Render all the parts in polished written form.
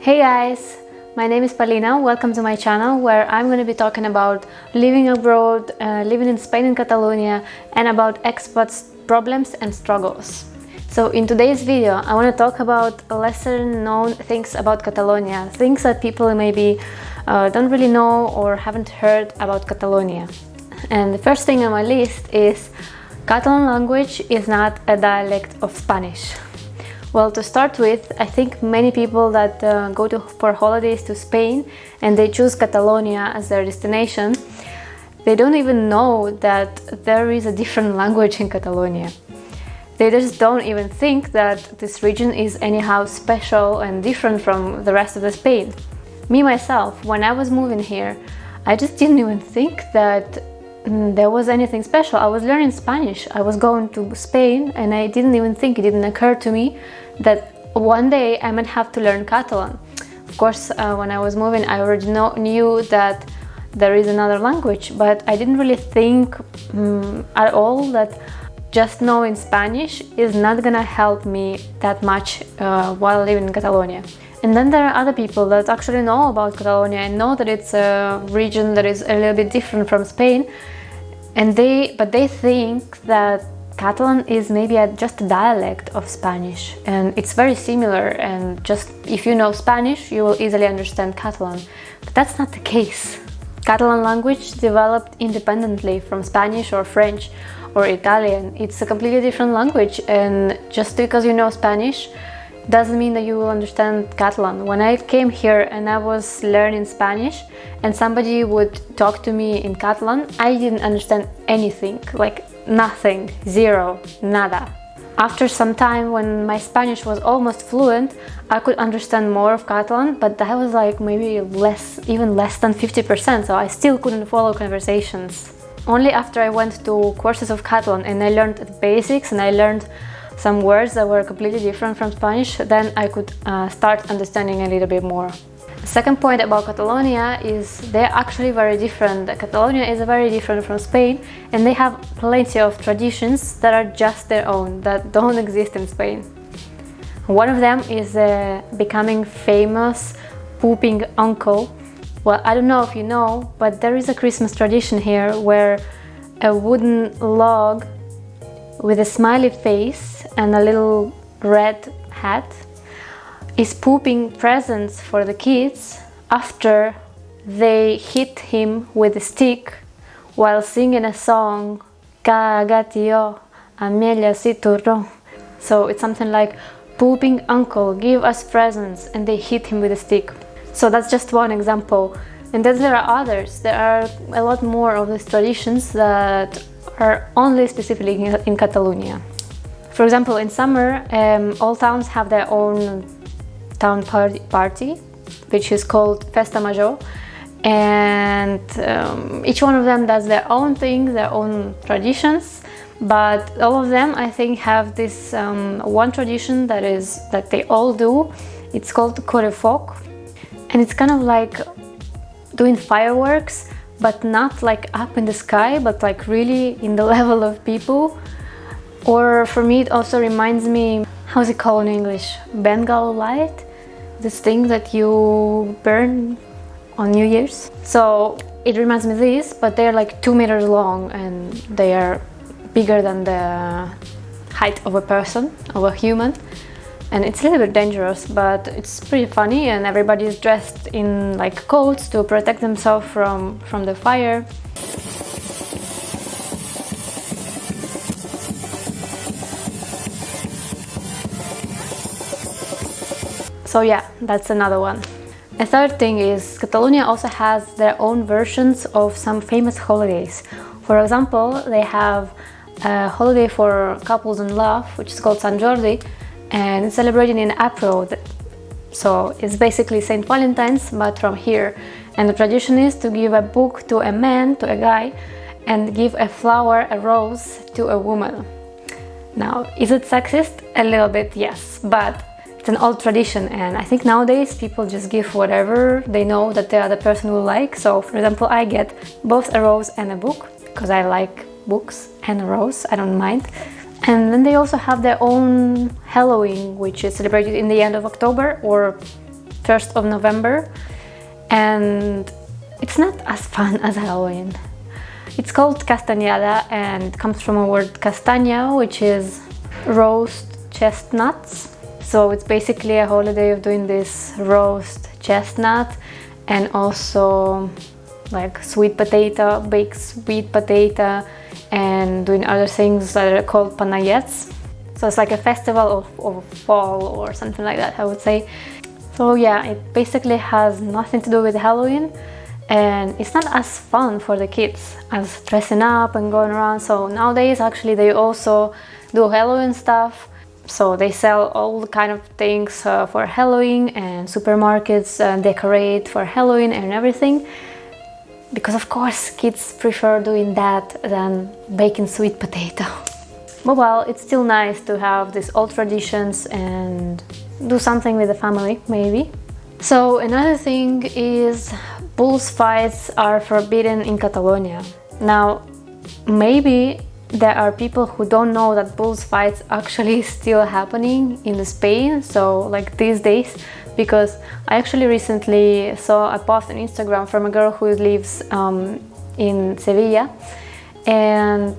Hey guys, my name is Paulina. Welcome to my channel where I'm going to be talking about living abroad, living in Spain and Catalonia, and about expats' problems and struggles. So in today's video I want to talk about lesser known things about Catalonia, things that people maybe don't really know or haven't heard about Catalonia. And the first thing on my list is Catalan language is not a dialect of Spanish. Well, to start with, I think many people that go for holidays to Spain and they choose Catalonia as their destination, they don't even know that there is a different language in Catalonia. They just don't even think that this region is anyhow special and different from the rest of the Spain. Me myself, when I was moving here, I just didn't even think that there was anything special. I was learning Spanish. I was going to Spain and I didn't even think, it didn't occur to me that one day I might have to learn Catalan. Of course, when I was moving, I already knew that there is another language, but I didn't really think at all that just knowing Spanish is not gonna help me that much while living in Catalonia. And then there are other people that actually know about Catalonia and know that it's a region that is a little bit different from Spain, but they think that Catalan is maybe just a dialect of Spanish, and it's very similar, and just if you know Spanish you will easily understand Catalan. But that's not the case. Catalan language developed independently from Spanish or French or Italian. It's a completely different language, and just because you know Spanish doesn't mean that you will understand Catalan. When I came here and I was learning Spanish and somebody would talk to me in Catalan, I didn't understand anything, like nothing, zero, nada. After some time, when my Spanish was almost fluent, I could understand more of Catalan, but that was like maybe even less than 50%, so I still couldn't follow conversations. Only after I went to courses of Catalan and I learned the basics and I learned some words that were completely different from Spanish, then I could start understanding a little bit more. The second point about Catalonia is they're actually very different. Catalonia is very different from Spain, and they have plenty of traditions that are just their own, that don't exist in Spain. One of them is becoming famous pooping uncle. Well, I don't know if you know, but there is a Christmas tradition here where a wooden log with a smiley face and a little red hat is pooping presents for the kids after they hit him with a stick while singing a song, Cagatio, Amelia si turro. So it's something like, pooping uncle, give us presents, and they hit him with a stick. So that's just one example. And then there are others. There are a lot more of these traditions that are only specifically in Catalonia. For example, in summer, all towns have their own town party, which is called Festa Major, and each one of them does their own things, their own traditions, but all of them, I think, have this one tradition that they all do. It's called Correfoc, and it's kind of like doing fireworks, but not like up in the sky, but like really in the level of people. Or for me, it also reminds me, how's it called in English? Bengal light? This thing that you burn on New Year's. So it reminds me of this, but they're like 2 meters long and they are bigger than the height of a person, of a human. And it's a little bit dangerous, but it's pretty funny, and everybody is dressed in like coats to protect themselves from the fire. So yeah, that's another one. A third thing is Catalonia also has their own versions of some famous holidays. For example, they have a holiday for couples in love, which is called Sant Jordi, and it's celebrated in April. So it's basically St. Valentine's, but from here. And the tradition is to give a book to a man, to a guy, and give a flower, a rose, to a woman. Now, is it sexist? A little bit, yes, but it's an old tradition, and I think nowadays people just give whatever they know that the other person will like. So, for example, I get both a rose and a book, because I like books and a rose, I don't mind. And then they also have their own Halloween, which is celebrated in the end of October or 1st of November, and it's not as fun as Halloween. It's called Castañada and it comes from a word castaña, which is roast chestnuts. So it's basically a holiday of doing this roast chestnut and also like sweet potato, baked sweet potato, and doing other things that are called panayets. So it's like a festival of fall or something like that, I would say. So yeah, it basically has nothing to do with Halloween, and it's not as fun for the kids as dressing up and going around. So nowadays actually they also do Halloween stuff. So they sell all the kind of things for Halloween, and supermarkets decorate for Halloween and everything. Because of course kids prefer doing that than baking sweet potato. But well, it's still nice to have these old traditions and do something with the family, maybe. So another thing is bulls fights are forbidden in Catalonia. Now, maybe there are people who don't know that bulls fights actually still happening in Spain, so like these days, because I actually recently saw a post on Instagram from a girl who lives in Sevilla, and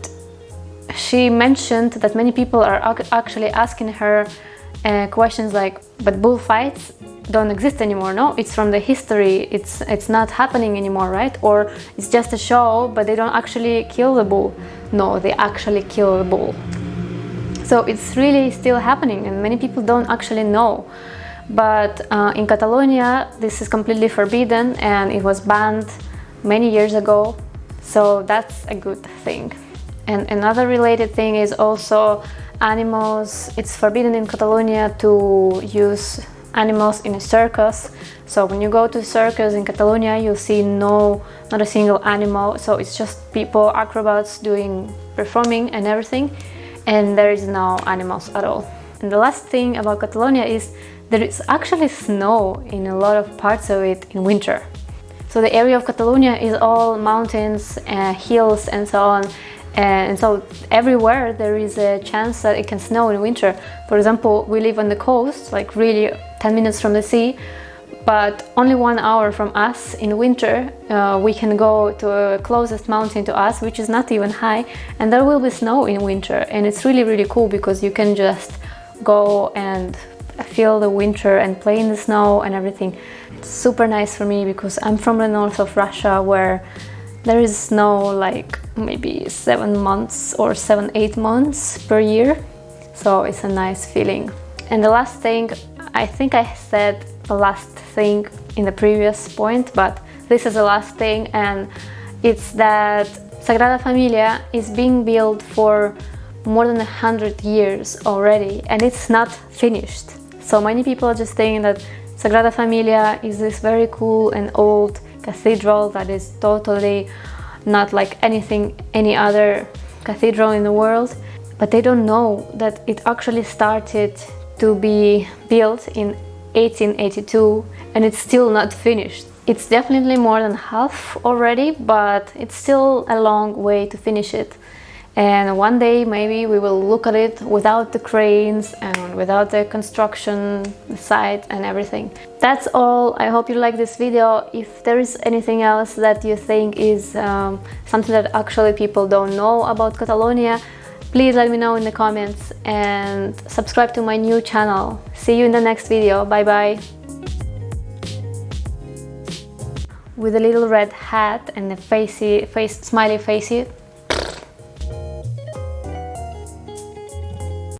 she mentioned that many people are actually asking her questions like, but bullfights don't exist anymore, no? It's from the history, it's not happening anymore, right? Or it's just a show, but they don't actually kill the bull. No, they actually kill the bull. So it's really still happening, and many people don't actually know. But in Catalonia, this is completely forbidden, and it was banned many years ago. So that's a good thing. And another related thing is also animals. It's forbidden in Catalonia to use animals in a circus. So when you go to a circus in Catalonia, you'll see not a single animal. So it's just people, acrobats performing and everything, and there is no animals at all. And the last thing about Catalonia is there is actually snow in a lot of parts of it in winter. So the area of Catalonia is all mountains, hills and so on. And so everywhere there is a chance that it can snow in winter. For example, we live on the coast, like really 10 minutes from the sea, but only 1 hour from us in winter we can go to a closest mountain to us, which is not even high, and there will be snow in winter. And it's really cool because you can just go and feel the winter and play in the snow and everything. It's super nice for me because I'm from the north of Russia, where there is snow like maybe 7 months or 7-8 months per year. So it's a nice feeling. And the last thing, I think I said the last thing in the previous point, but this is the last thing, and it's that Sagrada Familia is being built for more than 100 years already, and it's not finished. So many people just think that Sagrada Familia is this very cool and old cathedral that is totally not like any other cathedral in the world, but they don't know that it actually started to be built in 1882 and it's still not finished. It's definitely more than half already, but it's still a long way to finish it. And one day maybe we will look at it without the cranes and without the construction site and everything. That's all. I hope you like this video. If there is anything else that you think is something that actually people don't know about Catalonia, please let me know in the comments and subscribe to my new channel. See you in the next video. Bye bye. With a little red hat and a smiley facey